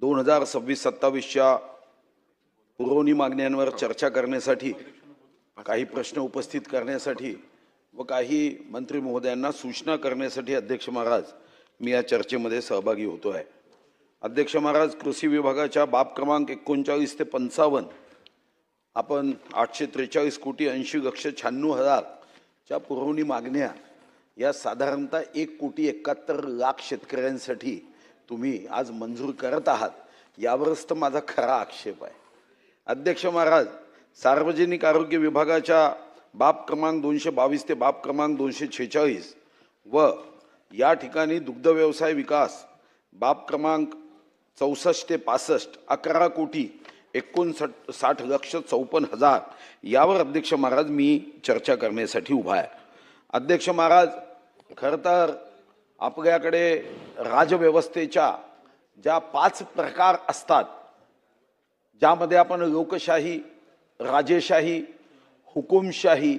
2026-27च्या पुरवणी मागण्यांवर चर्चा करण्यासाठी, काही प्रश्न उपस्थित करण्यासाठी व काही मंत्री महोदयांना सूचना करण्यासाठी अध्यक्ष महाराज मी या चर्चेमध्ये सहभागी होतो आहे। अध्यक्ष महाराज, कृषी विभागाच्या बाब क्रमांक 39 ते 55 आपण 843 कोटी 80 लक्ष 96 हजार च्या पुरवणी मागण्या या साधारणतः 1 कोटी 71 लाख शेतकऱ्यांसाठी तुम्ही आज मंजूर करत आहात, यावरच तर माझा खरा आक्षेप आहे। अध्यक्ष महाराज, सार्वजनिक आरोग्य विभागाच्या बाब क्रमांक 222 ते बाब क्रमांक 246 व या ठिकाणी दुग्ध व्यवसाय विकास बाब क्रमांक 64 ते 65 11 कोटी 59 लक्ष 54 हजार यावर अध्यक्ष महाराज मी चर्चा करण्यासाठी उभा आहे। अध्यक्ष महाराज, खरं तर आपल्याकडे राजव्यवस्थेच्या ज्या 5 प्रकार असतात, ज्यामध्ये आपण लोकशाही, राजेशाही, हुकुमशाही,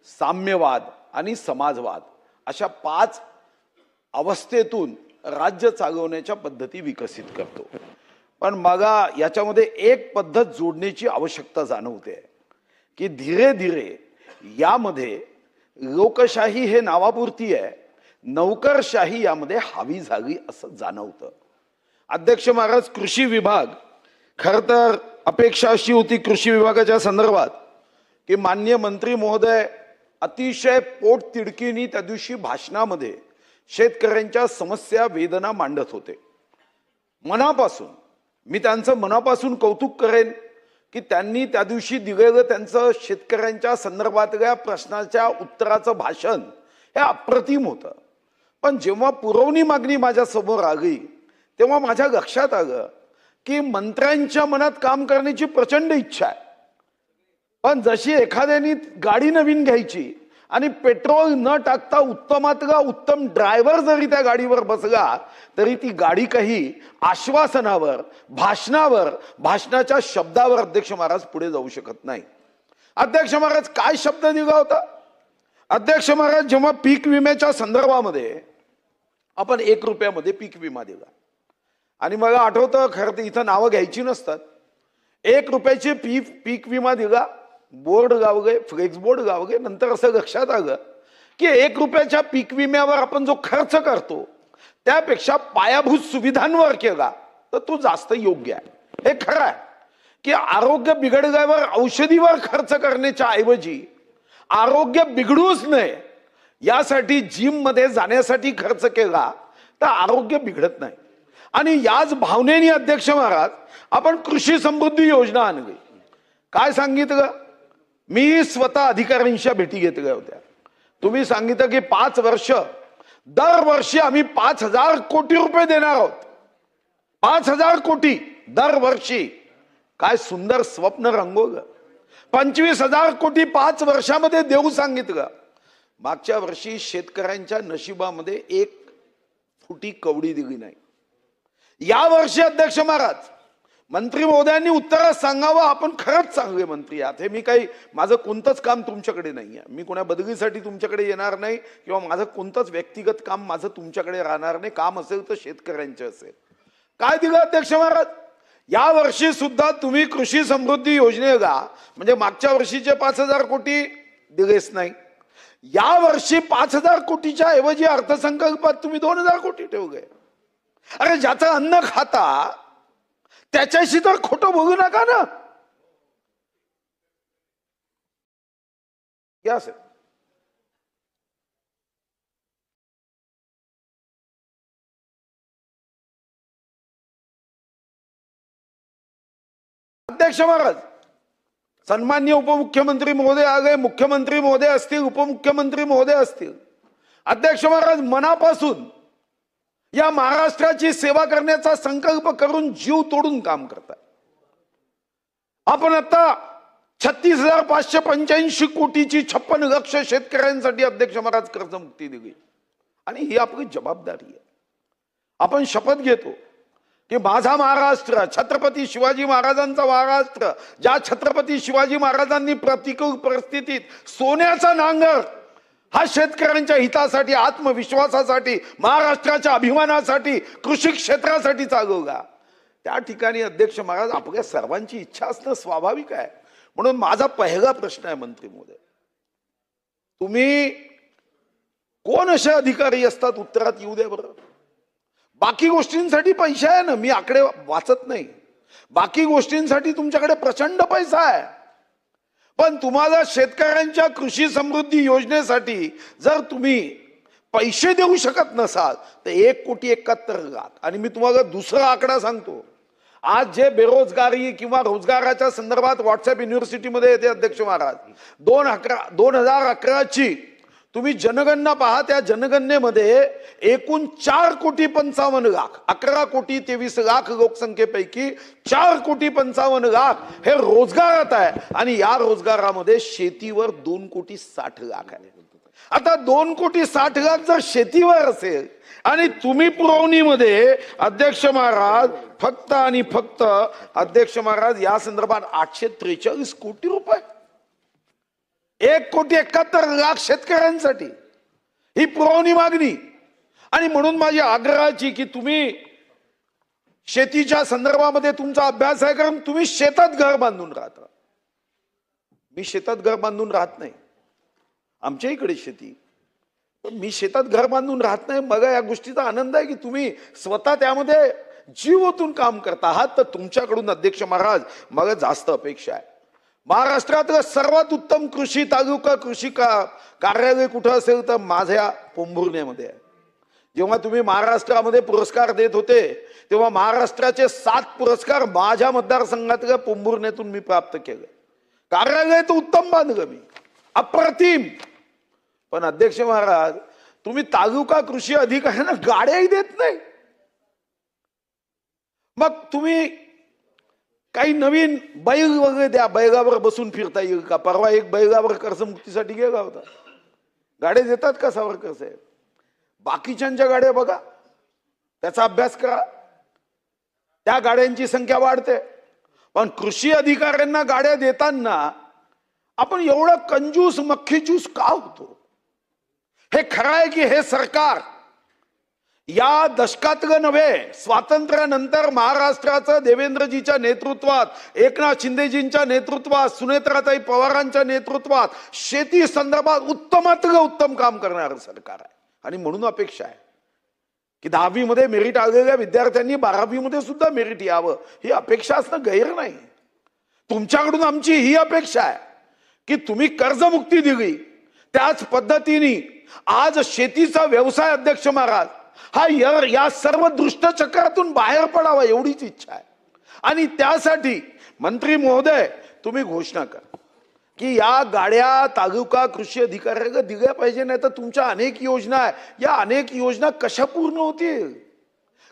साम्यवाद आणि समाजवाद अशा 5 अवस्थेतून राज्य चालवण्याच्या पद्धती विकसित करतो। पण मला याच्यामध्ये एक पद्धत जोडण्याची आवश्यकता जाणवते की धीरे धीरे यामध्ये लोकशाही हे नावापुरती आहे, नौकरशाही यामध्ये हावी झाली असं जाणवतं। अध्यक्ष महाराज, कृषी विभाग, खरं तर अपेक्षा अशी होती कृषी विभागाच्या संदर्भात की माननीय मंत्री महोदय अतिशय पोटतिडकीने त्या दिवशी भाषणामध्ये शेतकऱ्यांच्या समस्या वेदना मांडत होते। मनापासून मी त्यांचं मनापासून कौतुक करेन की त्यांनी त्या दिवशी दिलेलं त्यांचं शेतकऱ्यांच्या संदर्भातल्या प्रश्नाच्या उत्तराचं भाषण हे अप्रतिम होतं। पण जेव्हा पुरवणी मागणी माझ्या समोर आली तेव्हा माझ्या लक्षात आलं की मंत्र्यांच्या मनात काम करण्याची प्रचंड इच्छा आहे, पण जशी एखाद्याने गाडी नवीन घ्यायची आणि पेट्रोल न टाकता उत्तमातला उत्तम ड्रायव्हर जरी त्या गाडीवर बसला तरी ती गाडी काही आश्वासनावर, भाषणावर, भाषणाच्या शब्दावर अध्यक्ष महाराज पुढे जाऊ शकत नाही। अध्यक्ष महाराज, काय शब्द दिला होता? अध्यक्ष महाराज, जेव्हा पीक विम्याच्या संदर्भामध्ये आपण 1 रुपयामध्ये पीक विमा दिला आणि मला आठवतं, खरं तर इथं नावं घ्यायची नसतात, 1 रुपयाचे पीक विमा दिला, बोर्ड गावगे, फ्लेक्स बोर्ड गावगे। नंतर असं लक्षात आलं की 1 रुपयाच्या पीक विम्यावर आपण जो खर्च करतो त्यापेक्षा पायाभूत सुविधांवर केला तर तो जास्त योग्य आहे। हे खरं आहे की आरोग्य बिघडल्यावर औषधीवर खर्च करण्याच्या ऐवजी आरोग्य बिघडूच नये यासाठी जिम मध्ये जाण्यासाठी खर्च केला तर आरोग्य बिघडत नाही। आणि याच भावनेने अध्यक्ष महाराज आपण कृषी समृद्धी योजना आणली। काय सांगितलं? मी स्वतः अधिकाऱ्यांच्या भेटी घेतल्या होत्या। तुम्ही सांगितलं की 5 वर्ष दरवर्षी आम्ही 5,000 कोटी रुपये देणार आहोत। 5,000 कोटी दरवर्षी, काय सुंदर स्वप्न रंगवलं। 25,000 कोटी 5 वर्षामध्ये देऊ सांगितलं। मागच्या वर्षी शेतकऱ्यांच्या नशिबामध्ये 1 फुटी कवडी दिली नाही। या वर्षी अध्यक्ष महाराज मंत्री महोदयांनी उत्तरात सांगावं, आपण खरंच चांगले मंत्री आहात, हे मी काही, माझं कोणतंच काम तुमच्याकडे नाही आहे, मी कोणा बदलीसाठी तुमच्याकडे येणार नाही किंवा माझं कोणतंच व्यक्तिगत काम माझं तुमच्याकडे राहणार नाही, काम असेल तर शेतकऱ्यांचे असेल। काय दिलं अध्यक्ष महाराज? या वर्षी सुद्धा तुम्ही कृषी समृद्धी योजनेला म्हणजे मागच्या वर्षीचे 5,000 कोटी दिलेच नाही, या वर्षी 5,000 कोटीच्या ऐवजी अर्थसंकल्पात तुम्ही 2,000 कोटी ठेवले। अरे, ज्याचं अन्न खाता त्याच्याशी तर खोटं बोलू नका ना। या सर, अध्यक्ष महाराज, सन्माननीय उपमुख्यमंत्री महोदय आले, मुख्यमंत्री महोदय असतील, उपमुख्यमंत्री महोदय असतील, अध्यक्ष महाराज मनापासून या महाराष्ट्राची सेवा करण्याचा संकल्प करून जीव तोडून काम करतात। आपण आता 36,585 कोटीची 56 लक्ष शेतकऱ्यांसाठी अध्यक्ष महाराज कर्जमुक्ती दिली आणि ही आपली जबाबदारी आहे। आपण शपथ घेतो की माझा महाराष्ट्र, छत्रपती शिवाजी महाराजांचा महाराष्ट्र, ज्या छत्रपती शिवाजी महाराजांनी प्रतिकूल परिस्थितीत सोन्याचा नांगर हा शेतकऱ्यांच्या हितासाठी, आत्मविश्वासासाठी, महाराष्ट्राच्या अभिमानासाठी, कृषी क्षेत्रासाठी चालवला, त्या ठिकाणी अध्यक्ष महाराज आपल्या सर्वांची इच्छा असणं स्वाभाविक आहे. म्हणून माझा पहिला प्रश्न आहे मंत्री महोदय, तुम्ही कोण असे अधिकारी असतात उत्तरात येऊ द्या बरं. बाकी गोष्टींसाठी पैसा आहे ना, मी आकडे वाचत नाही, बाकी गोष्टींसाठी तुमच्याकडे प्रचंड पैसा आहे, पण तुम्हाला शेतकऱ्यांच्या कृषी समृद्धी योजनेसाठी जर तुम्ही पैसे देऊ शकत नसाल तर 1,71,00,000. आणि मी तुम्हाला दुसरा आकडा सांगतो, आज जे बेरोजगारी किंवा रोजगाराच्या संदर्भात व्हॉट्सअप युनिव्हर्सिटीमध्ये येते अध्यक्ष महाराज, 2011ची तुम्ही जनगणना पहा, त्या जनगणनेमध्ये एकूण 4,55,00,000, 11,23,00,000 लोकसंख्येपैकी 4,55,00,000 हे रोजगारात आहे. आणि या रोजगारामध्ये शेतीवर 2,60,00,000 आहे. आता 2,60,00,000 जर शेतीवर असेल आणि तुम्ही पुरवणीमध्ये अध्यक्ष महाराज फक्त आणि फक्त अध्यक्ष महाराज या संदर्भात 843 कोटी रुपये, 1,71,00,000 शेतकऱ्यांसाठी ही पुरवणी मागणी. आणि म्हणून माझी आग्रहाची की तुम्ही शेतीच्या संदर्भामध्ये तुमचा अभ्यास आहे, कारण तुम्ही शेतात घर बांधून राहता. मी शेतात घर बांधून राहत नाही, आमच्या इकडे शेती, पण मी शेतात घर बांधून राहत नाही. मग या गोष्टीचा आनंद आहे की तुम्ही स्वतः त्यामध्ये जीव ओतून काम करता आहात. तर तुमच्याकडून अध्यक्ष महाराज मला जास्त अपेक्षा आहे. महाराष्ट्रातलं सर्वात उत्तम कृषी तालुका कृषी कार्यालय कुठं असेल तर माझ्या पोंभुर्ण्यामध्ये आहे. जेव्हा तुम्ही महाराष्ट्रामध्ये पुरस्कार देत होते तेव्हा महाराष्ट्राचे 7 पुरस्कार माझ्या मतदारसंघातल्या पोंभुर्ण्यातून मी प्राप्त केले. कार्यालय तर उत्तम बांधलं मी, अप्रतिम. पण अध्यक्ष महाराज तुम्ही तालुका कृषी अधिकाऱ्यांना गाड्याही देत नाही. मग तुम्ही काही नवीन बैल वगैरे द्या, बैलावर बसून फिरता येईल का? परवा एक बैलावर कर्जमुक्तीसाठी गेला होता, गाड्या देतात का सावरकर साहेब? बाकीच्यांच्या गाड्या बघा, त्याचा अभ्यास करा, त्या गाड्यांची संख्या वाढते. पण कृषी अधिकाऱ्यांना गाड्या देताना आपण एवढं कंजूस मक्खीचूस का होतो? हे खरं आहे की हे सरकार या दशकातलं नव्हे, स्वातंत्र्यानंतर महाराष्ट्राचं देवेंद्रजीच्या नेतृत्वात, एकनाथ शिंदेजींच्या नेतृत्वात, सुनेत्राताई पवारांच्या नेतृत्वात शेती संदर्भात उत्तमातलं उत्तम काम करणारं सरकार आहे. आणि म्हणून अपेक्षा आहे की 10वी मध्ये मेरिट आलेल्या विद्यार्थ्यांनी 12वी मध्ये सुद्धा मेरिट यावं, ही अपेक्षा असणं गैर नाही. तुमच्याकडून आमची ही अपेक्षा आहे की तुम्ही कर्जमुक्ती दिली, त्याच पद्धतीने आज शेतीचा व्यवसाय अध्यक्ष महाराज हा या सर्व दुष्टचक्रातून बाहेर पडावा एवढीच इच्छा आहे. आणि त्यासाठी मंत्री महोदय तुम्ही घोषणा करा की या गाड्या तालुका कृषी अधिकाऱ्याला दिल्या पाहिजे, नाही तर तुमच्या अनेक योजना आहे, या अनेक योजना कशा पूर्ण होतील?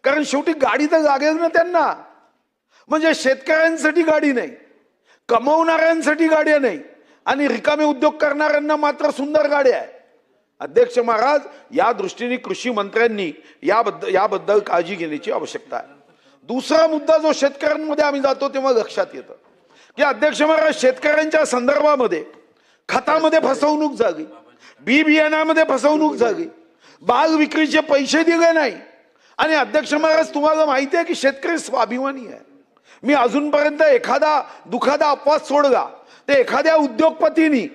कारण शेवटी गाडी तर लागेल ना त्यांना. म्हणजे शेतकऱ्यांसाठी गाडी नाही, कमवणाऱ्यांसाठी गाड्या नाही, आणि रिकामे उद्योग करणाऱ्यांना मात्र सुंदर गाड्या आहे. अध्यक्ष महाराज या दृष्टीने कृषी मंत्र्यांनी याबद्दल काळजी घेण्याची आवश्यकता आहे. दुसरा मुद्दा जो शेतकऱ्यांमध्ये आम्ही जातो तेव्हा लक्षात येतं की अध्यक्ष महाराज शेतकऱ्यांच्या संदर्भामध्ये खतामध्ये फसवणूक झाली, बी बियाण्यामध्ये फसवणूक झाली, बाग विक्रीचे पैसे दिले नाही. आणि अध्यक्ष महाराज तुम्हाला माहिती आहे की शेतकरी स्वाभिमानी आहे. मी अजूनपर्यंत एखादा दुखादा अपवाद सोडला ते एखाद्या उद्योगपतींनी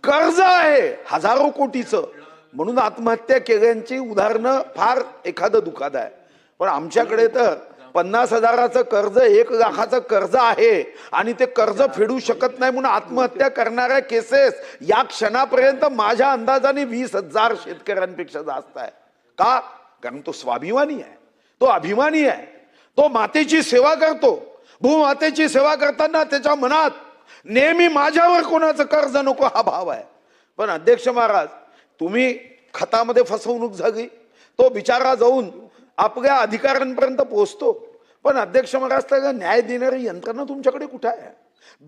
कर्ज आहे हजारो कोटीचं म्हणून आत्महत्या केल्याची उदाहरणं फार एखादं दुखाद आहे. पण आमच्याकडे तर 50,000चं कर्ज, 1 लाखाचं कर्ज आहे आणि ते कर्ज फेडू शकत नाही म्हणून आत्महत्या करणाऱ्या केसेस या क्षणापर्यंत माझ्या अंदाजाने 20,000 शेतकऱ्यांपेक्षा जास्त आहे. का? कारण तो स्वाभिमानी आहे, तो अभिमानी आहे, तो मातेची सेवा करतो. भूमातेची सेवा करताना त्याच्या मनात नेहमी माझ्यावर कोणाचं कर्ज नको हा भाव आहे. पण अध्यक्ष महाराज तुम्ही खतामध्ये फसवणूक झाली, तो बिचारा जाऊन आपल्या अधिकाऱ्यांपर्यंत पोहोचतो, पण अध्यक्ष महाराज त्याला न्याय देणारी यंत्रणा तुमच्याकडे कुठे आहे?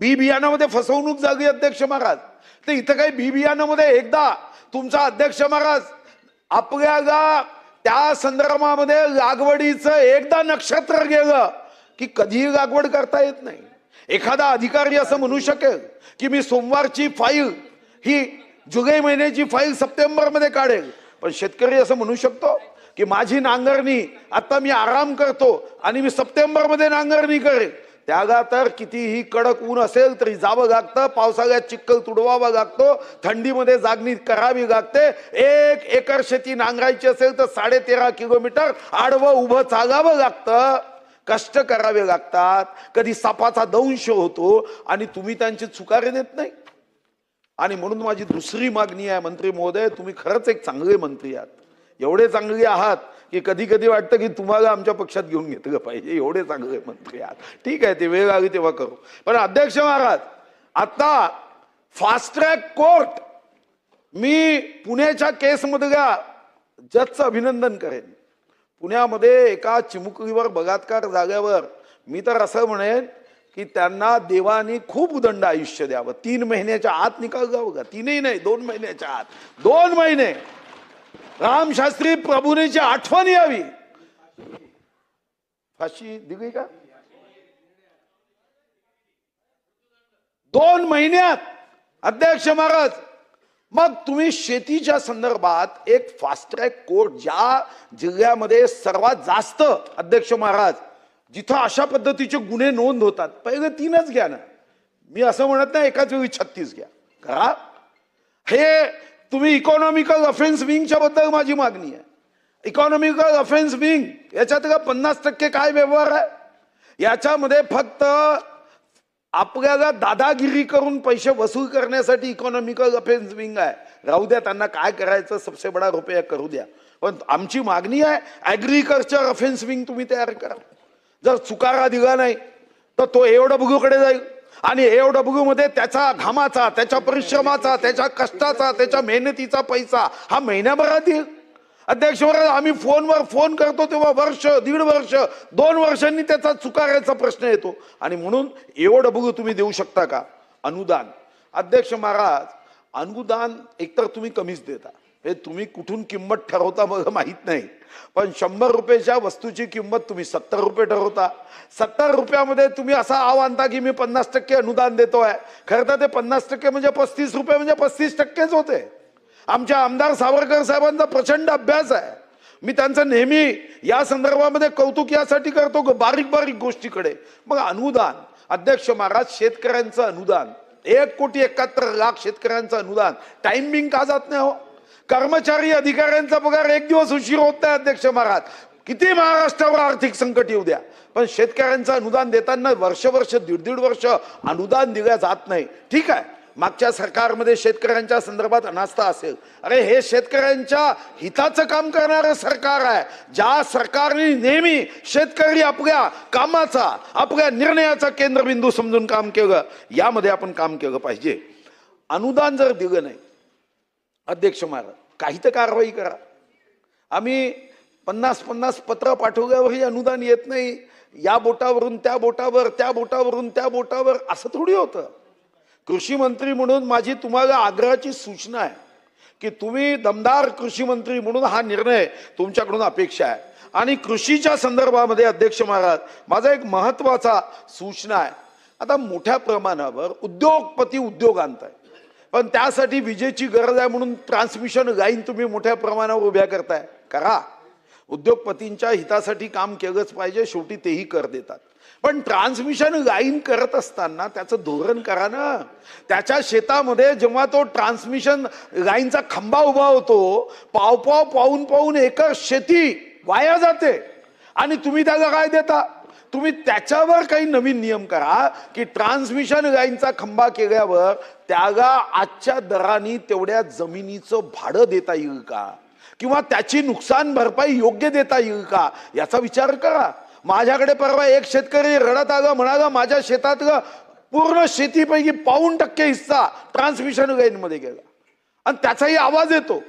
बी बियाणामध्ये फसवणूक झाली अध्यक्ष महाराज, तर इथं काही बी बियाणामध्ये एकदा तुमचा अध्यक्ष महाराज आपल्याला त्या संदर्भामध्ये लागवडीचं एकदा नक्षत्र गेलं की कधीही लागवड करता येत नाही. एखादा अधिकारी असं म्हणू शकेल की मी सोमवारची फाईल ही जुलै महिन्याची फाईल सप्टेंबर मध्ये काढेल, पण शेतकरी असं म्हणू शकतो की माझी नांगरणी आता मी आराम करतो आणि मी सप्टेंबरमध्ये नांगरणी करेन, त्यागा तर कितीही कडक ऊन असेल तरी जावं लागतं, पावसाळ्यात चिखल तुडवावा लागतो, थंडीमध्ये जागणी करावी लागते. 1 एकर शेती नांगरायची असेल तर 13.5 किलोमीटर आडवं उभं चालावं लागतं, कष्ट करावे लागतात, कधी सापाचा दंश होतो आणि तुम्ही त्यांची चुकारे देत नाही. आणि म्हणून माझी दुसरी मागणी आहे, मंत्री महोदय, तुम्ही खरंच एक चांगले मंत्री आहात, एवढे चांगले आहात की कधी कधी वाटतं की तुम्हाला आमच्या पक्षात घेऊन घेतलं पाहिजे, एवढे चांगले मंत्री आहात. ठीक आहे, ते वेळ आली तेव्हा करू. पण अध्यक्ष महाराज, आता फास्ट ट्रॅक कोर्ट, मी पुण्याच्या केसमधल्या जजचं अभिनंदन करेन. पुण्यामध्ये एका चिमुकलीवर बलात्कार झाल्यावर मी तर असं म्हणेन की त्यांना देवानी खूप उदंड आयुष्य द्यावं. 3 महिन्याच्या आत निकाल जावं का? 3ही नाही, 2 महिन्याच्या आत, 2 महिने रामशास्त्री प्रभूंची आठवण यावी. फाशी दिली का? 2 महिन्यात. अध्यक्ष महाराज, मग तुम्ही शेतीच्या संदर्भात एक फास्ट ट्रॅक कोर्ट, ज्या जिल्ह्यामध्ये सर्वात जास्त, अध्यक्ष महाराज, जिथं अशा पद्धतीचे गुन्हे नोंद होतात, पहिले 3च घ्या ना. मी असं म्हणत नाही एकाच वेळी 36 घ्या, करा. हे तुम्ही इकॉनॉमिकल ऑफेन्स विंगच्या बद्दल माझी मागणी आहे. इकॉनॉमिकल ऑफेन्स विंग याच्यात 50% काय व्यवहार आहे? याच्यामध्ये फक्त आपल्याला दादागिरी करून पैसे वसूल करण्यासाठी इकॉनॉमिकल ऑफेन्स विंग आहे. राहू द्या, त्यांना काय करायचं, सबसे बडा रुपया करू द्या. पण आमची मागणी आहे, ऍग्रिकल्चर ऑफेन्स विंग तुम्ही तयार करा. जर चुकारा दिला नाही तर तो AOW कडे जाईल आणि AOW मध्ये त्याचा घामाचा, त्याच्या परिश्रमाचा, त्याच्या कष्टाचा, त्याच्या मेहनतीचा पैसा हा महिन्याभरात येईल. अध्यक्ष महाराज, आम्ही फोनवर फोन करतो तेव्हा वर्ष, 1.5 वर्ष, 2 वर्षांनी त्याचा चुकारायचा प्रश्न येतो. आणि म्हणून AOW तुम्ही देऊ शकता का? अनुदान. अध्यक्ष महाराज, अनुदान एकतर तुम्ही कमीच देता, हे तुम्ही कुठून किंमत ठरवता मला माहित नाही, पण 100 रुपयाच्या वस्तूची किंमत तुम्ही 70 रुपये ठरवता. 70 रुपयामध्ये तुम्ही असा आव आणता की मी 50% अनुदान देतोय. खरं तर ते 50% म्हणजे 35 रुपये म्हणजे 35%च होते. आमच्या आमदार सावरकर साहेबांचा प्रचंड अभ्यास आहे. मी त्यांचं नेहमी या संदर्भामध्ये कौतुक यासाठी करतो, बारीक बारीक गोष्टीकडे. मग अनुदान, अध्यक्ष महाराज, शेतकऱ्यांचं अनुदान 1,71,00,000 शेतकऱ्यांचं अनुदान टाइमिंग का जात नाही हो? कर्मचारी अधिकाऱ्यांचा पगार 1 दिवस उशीर होत नाही. अध्यक्ष महाराज, किती महाराष्ट्रावर आर्थिक संकट येऊ द्या, पण शेतकऱ्यांचं अनुदान देताना वर्ष 1.5 वर्ष अनुदान दिल्या जात नाही. ठीक आहे, मागच्या सरकारमध्ये शेतकऱ्यांच्या संदर्भात अनास्था असेल. अरे, हे शेतकऱ्यांच्या हिताचं काम करणारं सरकार आहे. ज्या सरकारने नेहमी शेतकरी आपल्या कामाचा, आपल्या निर्णयाचा केंद्रबिंदू समजून काम केलं, यामध्ये आपण काम केलं पाहिजे. अनुदान जर दिलं नाही, अध्यक्ष महाराज, काही तर कारवाई करा. आम्ही 50 पत्र पाठवल्यावरही अनुदान येत नाही. या बोटावरून त्या बोटावर, त्या बोटावरून त्या बोटावर, असं थोडी होतं. कृषी मंत्री म्हणून माझी तुम्हाला आग्रहाची सूचना आहे की तुम्ही दमदार कृषी मंत्री म्हणून हा निर्णय तुमच्याकडून अपेक्षा आहे. आणि कृषीच्या संदर्भामध्ये अध्यक्ष महाराज, माझा एक महत्वाचा सूचना आहे. आता मोठ्या प्रमाणावर उद्योगपती उद्योग आणताय, पण त्यासाठी विजेची गरज आहे म्हणून ट्रान्समिशन लाईन तुम्ही मोठ्या प्रमाणावर उभ्या करताय. करा, उद्योगपतींच्या हितासाठी काम केलंच पाहिजे, शेवटी तेही कर देतात. पण ट्रान्समिशन लाईन करत असताना त्याचं धोरण करा ना. त्याच्या शेतामध्ये जेव्हा तो ट्रान्समिशन लाईनचा खंबा उभा होतो, पाऊन एकर शेती वाया जाते आणि तुम्ही त्याला काय देता? तुम्ही त्याच्यावर काही नवीन नियम करा की ट्रान्समिशन लाईनचा खंबा केल्यावर त्याला आजच्या दराने तेवढ्या जमिनीचं भाडं देता येईल का, किंवा त्याची नुकसान भरपाई योग्य देता येईल का, याचा विचार करा. माझ्याकडे परवा एक शेतकरी रडत आला, म्हणाला माझ्या शेतातलं पूर्ण शेतीपैकी 5% हिस्सा ट्रान्समिशन लाईन मध्ये गेला आणि त्याचाही आवाज येतो.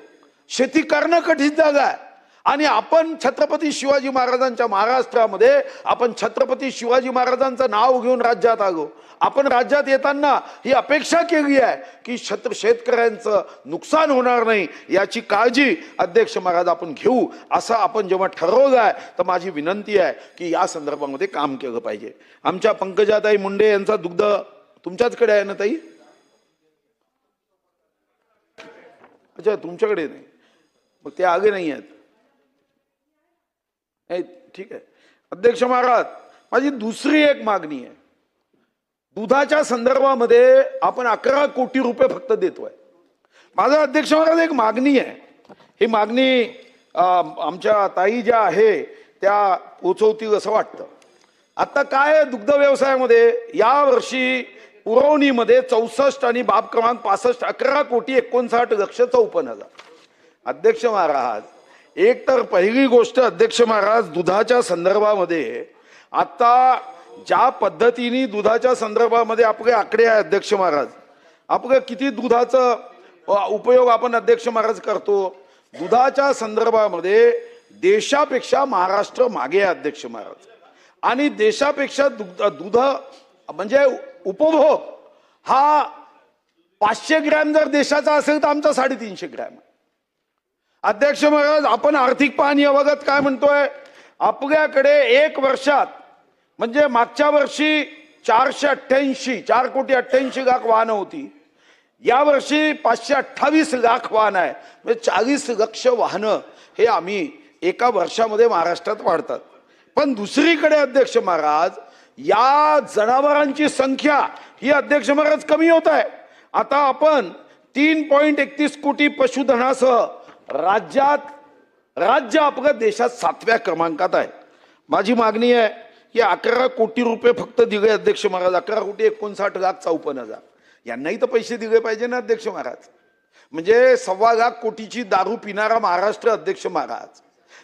शेती करणं कठीण जागा आहे. आणि आपण छत्रपती शिवाजी महाराजांच्या महाराष्ट्रामध्ये, आपण छत्रपती शिवाजी महाराजांचं नाव घेऊन राज्यात आलो. आपण राज्यात येताना ही अपेक्षा केली आहे की शेतकऱ्यांचं नुकसान होणार नाही याची काळजी अध्यक्ष महाराज आपण घेऊ. असं आपण जेव्हा ठरवलं आहे तर माझी विनंती आहे की या संदर्भामध्ये काम केलं पाहिजे. आमच्या पंकजाताई मुंडे यांचा दुग्ध तुमच्याचकडे आहे ना ताई? अच्छा, तुमच्याकडे नाही, मग ते आगे नाही आहेत. नाही, ठीक आहे अध्यक्ष महाराज, माझी दुसरी एक मागणी आहे. दुधाच्या संदर्भामध्ये आपण 11 कोटी रुपये फक्त देतोय. माझा अध्यक्ष महाराज एक मागणी आहे. ही मागणी आमच्या ताई ज्या आहे त्या पोचवतील असं वाटतं. आता काय दुग्ध व्यवसायामध्ये या वर्षी पुरवणीमध्ये 64 आणि बाब क्रमांक 65 11,59,54,54. अध्यक्ष महाराज, एक तर पहिली गोष्ट अध्यक्ष महाराज, दुधाच्या संदर्भामध्ये आता ज्या पद्धतीने दुधाच्या संदर्भामध्ये आपले आकडे आहे अध्यक्ष महाराज, आपलं किती दुधाचं उपयोग आपण अध्यक्ष महाराज करतो, दुधाच्या संदर्भामध्ये देशापेक्षा महाराष्ट्र मागे आहे अध्यक्ष महाराज. आणि देशापेक्षा दूध म्हणजे उपभोग हा 500 ग्रॅम जर देशाचा असेल तर आमचा 350 ग्रॅम. अध्यक्ष महाराज, आपण आर्थिक पाहणी अवगत काय म्हणतोय, आपल्याकडे एक वर्षात म्हणजे मागच्या वर्षी 4,88,00,000 वाहनं होती. या वर्षी 528,00,000 वाहन आहे. म्हणजे 40 लक्ष वाहनं हे आम्ही एका वर्षामध्ये महाराष्ट्रात वाढतात. पण दुसरीकडे अध्यक्ष महाराज, या जनावरांची संख्या ही अध्यक्ष महाराज कमी होत आहे. आता आपण 3.31 कोटी पशुधनासह राज्य आपलं देशात 7व्या क्रमांकात आहे. माझी मागणी आहे की 11 कोटी रुपये फक्त दिले अध्यक्ष महाराज. 11,59,54,000 यांनाही तर पैसे दिले पाहिजे ना अध्यक्ष महाराज. म्हणजे 1.25 कोटीची दारू पिणारा महाराष्ट्र अध्यक्ष महाराज.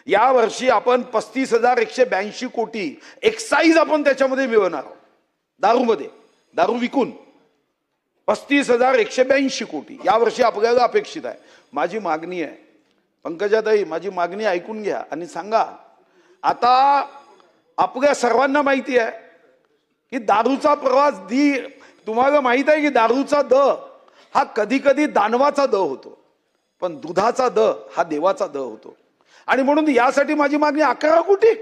या वर्षी आपण 35,182 कोटी एक्साईज आपण त्याच्यामध्ये मिळवणार आहोत. दारूमध्ये दारू विकून 35,182 कोटी या वर्षी आपल्याला अपेक्षित आहे. माझी मागणी आहे पंकजाताई, माझी मागणी ऐकून घ्या आणि सांगा. आता आपल्या सर्वांना माहिती आहे की दारूचा प्रवास तुम्हाला माहित आहे की दारूचा द हा कधी कधी दानवाचा द होतो, पण दुधाचा द हा देवाचा द होतो. आणि म्हणून यासाठी माझी मागणी 11 कोटी.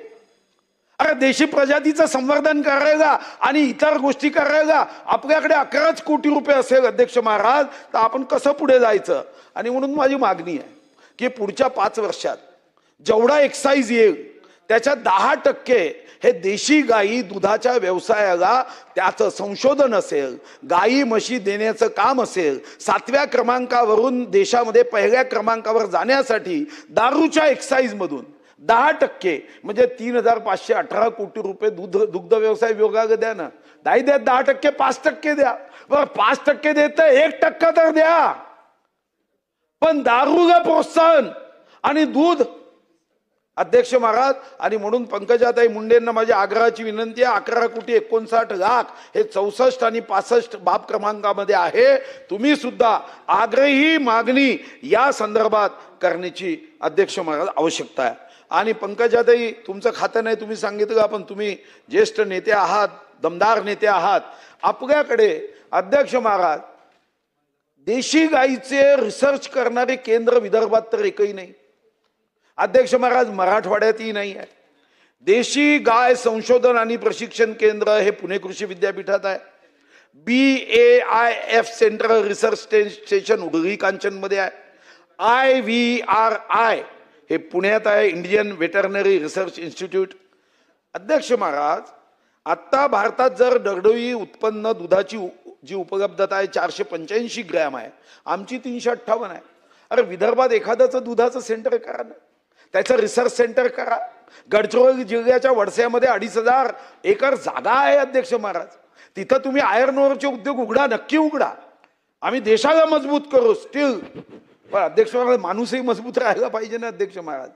अरे देशी प्रजातीचं संवर्धन करायला आणि इतर गोष्टी करायला आपल्याकडे 11 कोटी रुपये असेल अध्यक्ष महाराज, तर आपण कसं पुढे जायचं. आणि म्हणून माझी मागणी आहे की पुढच्या 5 वर्षात जेवढा एक्साईज येईल त्याच्या 10% हे देशी गायी दुधाच्या व्यवसायाला त्याचं संशोधन असेल, गायी म्हशी देण्याचं काम असेल. 7व्या क्रमांकावरून देशामध्ये 1ल्या क्रमांकावर जाण्यासाठी दारूच्या एक्साईज मधून 10% म्हणजे 3,518 कोटी रुपये दुग्ध व्यवसाय विभागाला द्या ना. नाही द्या 10%, 5% द्या. बरं 5% देत 1% तर द्या. पण दारूला प्रोत्साहन आणि दूध अध्यक्ष महाराज. आणि म्हणून पंकजाताई मुंडेंना माझी आग्रहाची विनंती आहे, 11,59,00,000 हे 64 आणि 65 बाब क्रमांकामध्ये आहे. तुम्ही सुद्धा आग्रही मागणी या संदर्भात करण्याची अध्यक्ष महाराज आवश्यकता आहे. आणि पंकजाताई, तुमचं खातं नाही तुम्ही सांगितलं, पण तुम्ही ज्येष्ठ नेते आहात, दमदार नेते आहात. आपल्याकडे अध्यक्ष महाराज देशी गायीचे रिसर्च करणारे केंद्र विदर्भात तर एकही नाही अध्यक्ष महाराज. मराठवाड्यातही नाही आहे. देशी गाय संशोधन आणि प्रशिक्षण केंद्र हे पुणे कृषी विद्यापीठात आहे. BAIF central research station Uruli Kanchan मध्ये आहे. IVRI हे पुण्यात आहे, इंडियन वेटरनरी रिसर्च इन्स्टिट्यूट. अध्यक्ष महाराज, आता भारतात जर दरडोई उत्पन्न दुधाची जी उपलब्धता आहे 485 ग्रॅम आहे, आमची 358 आहे. अरे विदर्भात एखाद्याचं दुधाचं सेंटर करा ना, त्याचं रिसर्च सेंटर करा. गडचिरोली जिल्ह्याच्या वडसेमध्ये 2,500 एकर जागा आहे अध्यक्ष महाराज. तिथं तुम्ही आयर्न ओरचे उद्योग उघडा, नक्की उघडा. आम्ही देशाला मजबूत करू स्टील. पण अध्यक्ष महाराज माणूसही मजबूत राहायला पाहिजे ना अध्यक्ष महाराज.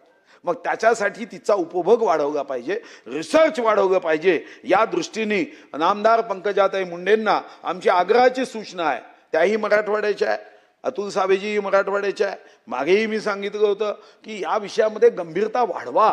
मग त्याच्यासाठी तिचा उपभोग वाढवला पाहिजे, रिसर्च वाढवलं पाहिजे. या दृष्टीने नामदार पंकजाताई मुंडेंना आमची आग्रहाची सूचना आहे. त्याही मराठवाड्याच्या आहे, अतुल सावेजी मराठवाड्याच्या आहे. मागेही मी सांगितलं होतं की या विषयामध्ये गंभीरता वाढवा.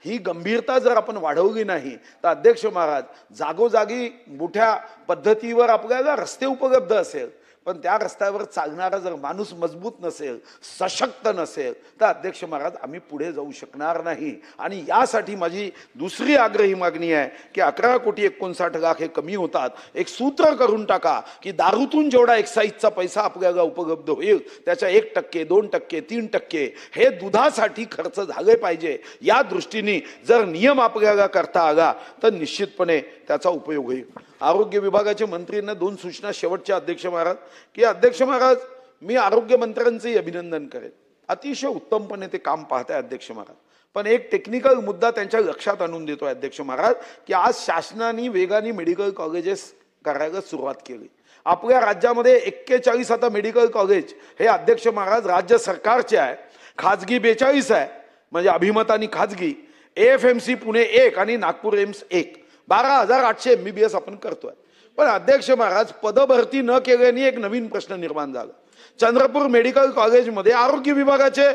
ही गंभीरता जर आपण वाढवली नाही तर अध्यक्ष महाराज जागोजागी मोठ्या पद्धतीवर आपल्याला रस्ते उपलब्ध असेल, पण त्या रस्त्यावर चालणारा जर माणूस मजबूत नसेल, सशक्त नसेल, तर अध्यक्ष महाराज आम्ही पुढे जाऊ शकणार नाही. आणि यासाठी माझी दुसरी आग्रही मागणी आहे की 11,59,00,000 हे कमी होतात, एक सूत्र करून टाका की दारूतून जेवढा एक्साईजचा पैसा आपल्याला उपलब्ध होईल त्याच्या 1%, 2%, 3% हे दुधासाठी खर्च झाले पाहिजे. या दृष्टीने जर नियम आपल्याला करता आला तर निश्चितपणे त्याचा उपयोग होईल. आरोग्य विभागाचे मंत्रींना 2 सूचना शेवटच्या अध्यक्ष महाराज की अध्यक्ष महाराज मी आरोग्य मंत्र्यांचंही अभिनंदन करेन, अतिशय उत्तमपणे ते काम पाहत आहे अध्यक्ष महाराज. पण एक टेक्निकल मुद्दा त्यांच्या लक्षात आणून देतोय अध्यक्ष महाराज की आज शासनाने वेगाने मेडिकल कॉलेजेस करायला सुरुवात केली. आपल्या राज्यामध्ये 41 आता मेडिकल कॉलेज हे अध्यक्ष महाराज राज्य सरकारचे आहे, खाजगी 42 आहे, म्हणजे अभिमत आणि खाजगी. AFMC पुणे 1 आणि नागपूर एम्स 1, 12,800 MBBS आपण करतोय. पण अध्यक्ष महाराज पदभरती न केल्याने एक नवीन प्रश्न निर्माण झाला. चंद्रपूर मेडिकल कॉलेजमध्ये आरोग्य विभागाचे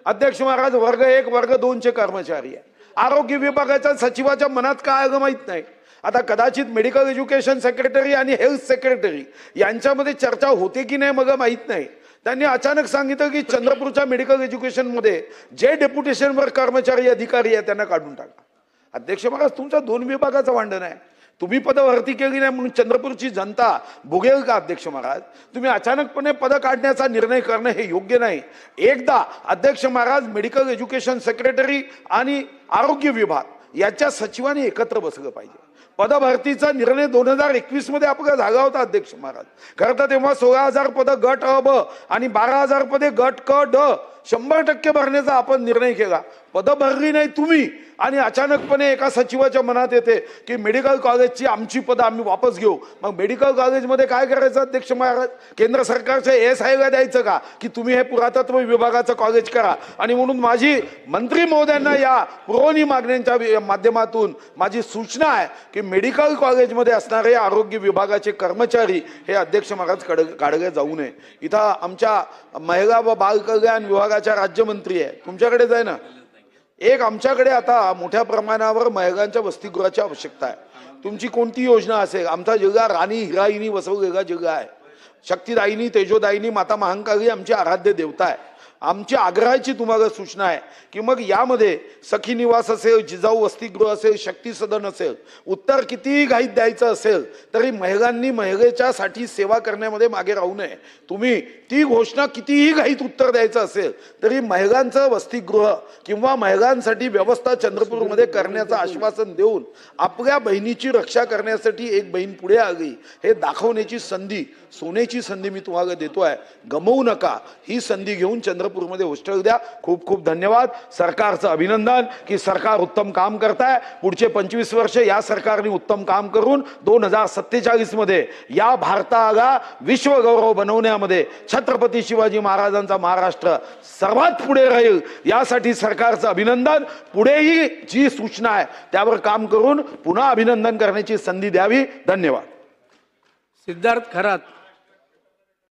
अध्यक्ष महाराज वर्ग 1 वर्ग 2 चे कर्मचारी आहे. आरोग्य विभागाच्या सचिवाच्या मनात काय आलं माहित नाही. आता कदाचित मेडिकल एज्युकेशन सेक्रेटरी आणि हेल्थ सेक्रेटरी यांच्यामध्ये चर्चा होते की नाही मला माहित नाही. त्यांनी अचानक सांगितलं की चंद्रपूरच्या मेडिकल एज्युकेशन मध्ये जे डेप्युटेशनवर कर्मचारी अधिकारी आहे त्यांना काढून टाका. अध्यक्ष महाराज तुमच्या 2 विभागाचं भांडण आहे. तुम्ही पदभरती केली नाही म्हणून चंद्रपूरची जनता भोगेल का अध्यक्ष महाराज? तुम्ही अचानकपणे पद काढण्याचा निर्णय करणं हे योग्य नाही. एकदा अध्यक्ष महाराज मेडिकल एज्युकेशन सेक्रेटरी आणि आरोग्य विभाग याच्या सचिवांनी एकत्र बसलं पाहिजे. पदभरतीचा निर्णय 2021 मध्ये आपला झाला होता अध्यक्ष महाराज. खरं तर तेव्हा 16,000 पद गट अ ब आणि 12,000 पदे गट क ड 100% भरण्याचा आपण निर्णय केला. पद भरली नाही तुम्ही आणि अचानकपणे एका सचिवाच्या मनात येते की मेडिकल कॉलेजची आमची पदं आम्ही वापस घेऊ. मग मेडिकल कॉलेजमध्ये काय करायचं अध्यक्ष महाराज? केंद्र सरकारच्या ASI ला द्यायचं का की तुम्ही हे पुरातत्व विभागाचं कॉलेज करा? आणि म्हणून माझी मंत्री महोदयांना या पुरवणी मागण्यांच्या माध्यमातून माझी सूचना आहे की मेडिकल कॉलेजमध्ये असणारे आरोग्य विभागाचे कर्मचारी हे अध्यक्ष महाराज काढले जाऊ नये. इथं आमच्या महिला व बाल कल्याण विभागाच्या राज्यमंत्री आहे, तुमच्याकडेच आहे ना. एक आमच्याकडे आता मोठ्या प्रमाणावर महिलांच्या वसतिगृहाची आवश्यकता आहे. तुमची कोणती योजना असेल? आमचा जिल्हा राणी हिराईनी वसवलेला जिल्हा आहे. शक्तिदायिनी तेजोदायिनी माता महांकाळी आमची आराध्य देवता आहे. आमची आग्रहाची तुम्हाला सूचना आहे की मग यामध्ये सखी निवास असेल, जिजाऊ वसतिगृह असेल, शक्ती सदन असेल, उत्तर कितीही घाईत द्यायचं असेल तरी महिलांनी महिलेच्यासाठी सेवा करण्यामध्ये मागे राहू नये. तुम्ही ती घोषणा कितीही घाईत उत्तर द्यायचं असेल तरी महिलांचं वसतिगृह किंवा महिलांसाठी व्यवस्था चंद्रपूरमध्ये करण्याचं आश्वासन देऊन आपल्या बहिणीची रक्षा करण्यासाठी एक बहीण पुढे आली हे दाखवण्याची संधी, सोन्याची संधी मी तुम्हाला देतोय. गमवू नका. ही संधी घेऊन चंद्रपूरमध्ये हॉस्टेल द्या. खूप खूप धन्यवाद. सरकारचं अभिनंदन की सरकार उत्तम काम करताय. पुढचे 25 वर्ष या सरकारने उत्तम काम करून 2047 मध्ये या भारताला विश्वगौरव बनवण्यामध्ये छत्रपती शिवाजी महाराजांचा महाराष्ट्र सर्वात पुढे राहील यासाठी सरकारचं अभिनंदन. पुढेही जी सूचना आहे त्यावर काम करून पुन्हा अभिनंदन करण्याची संधी द्यावी. धन्यवाद. सिद्धार्थ खरात.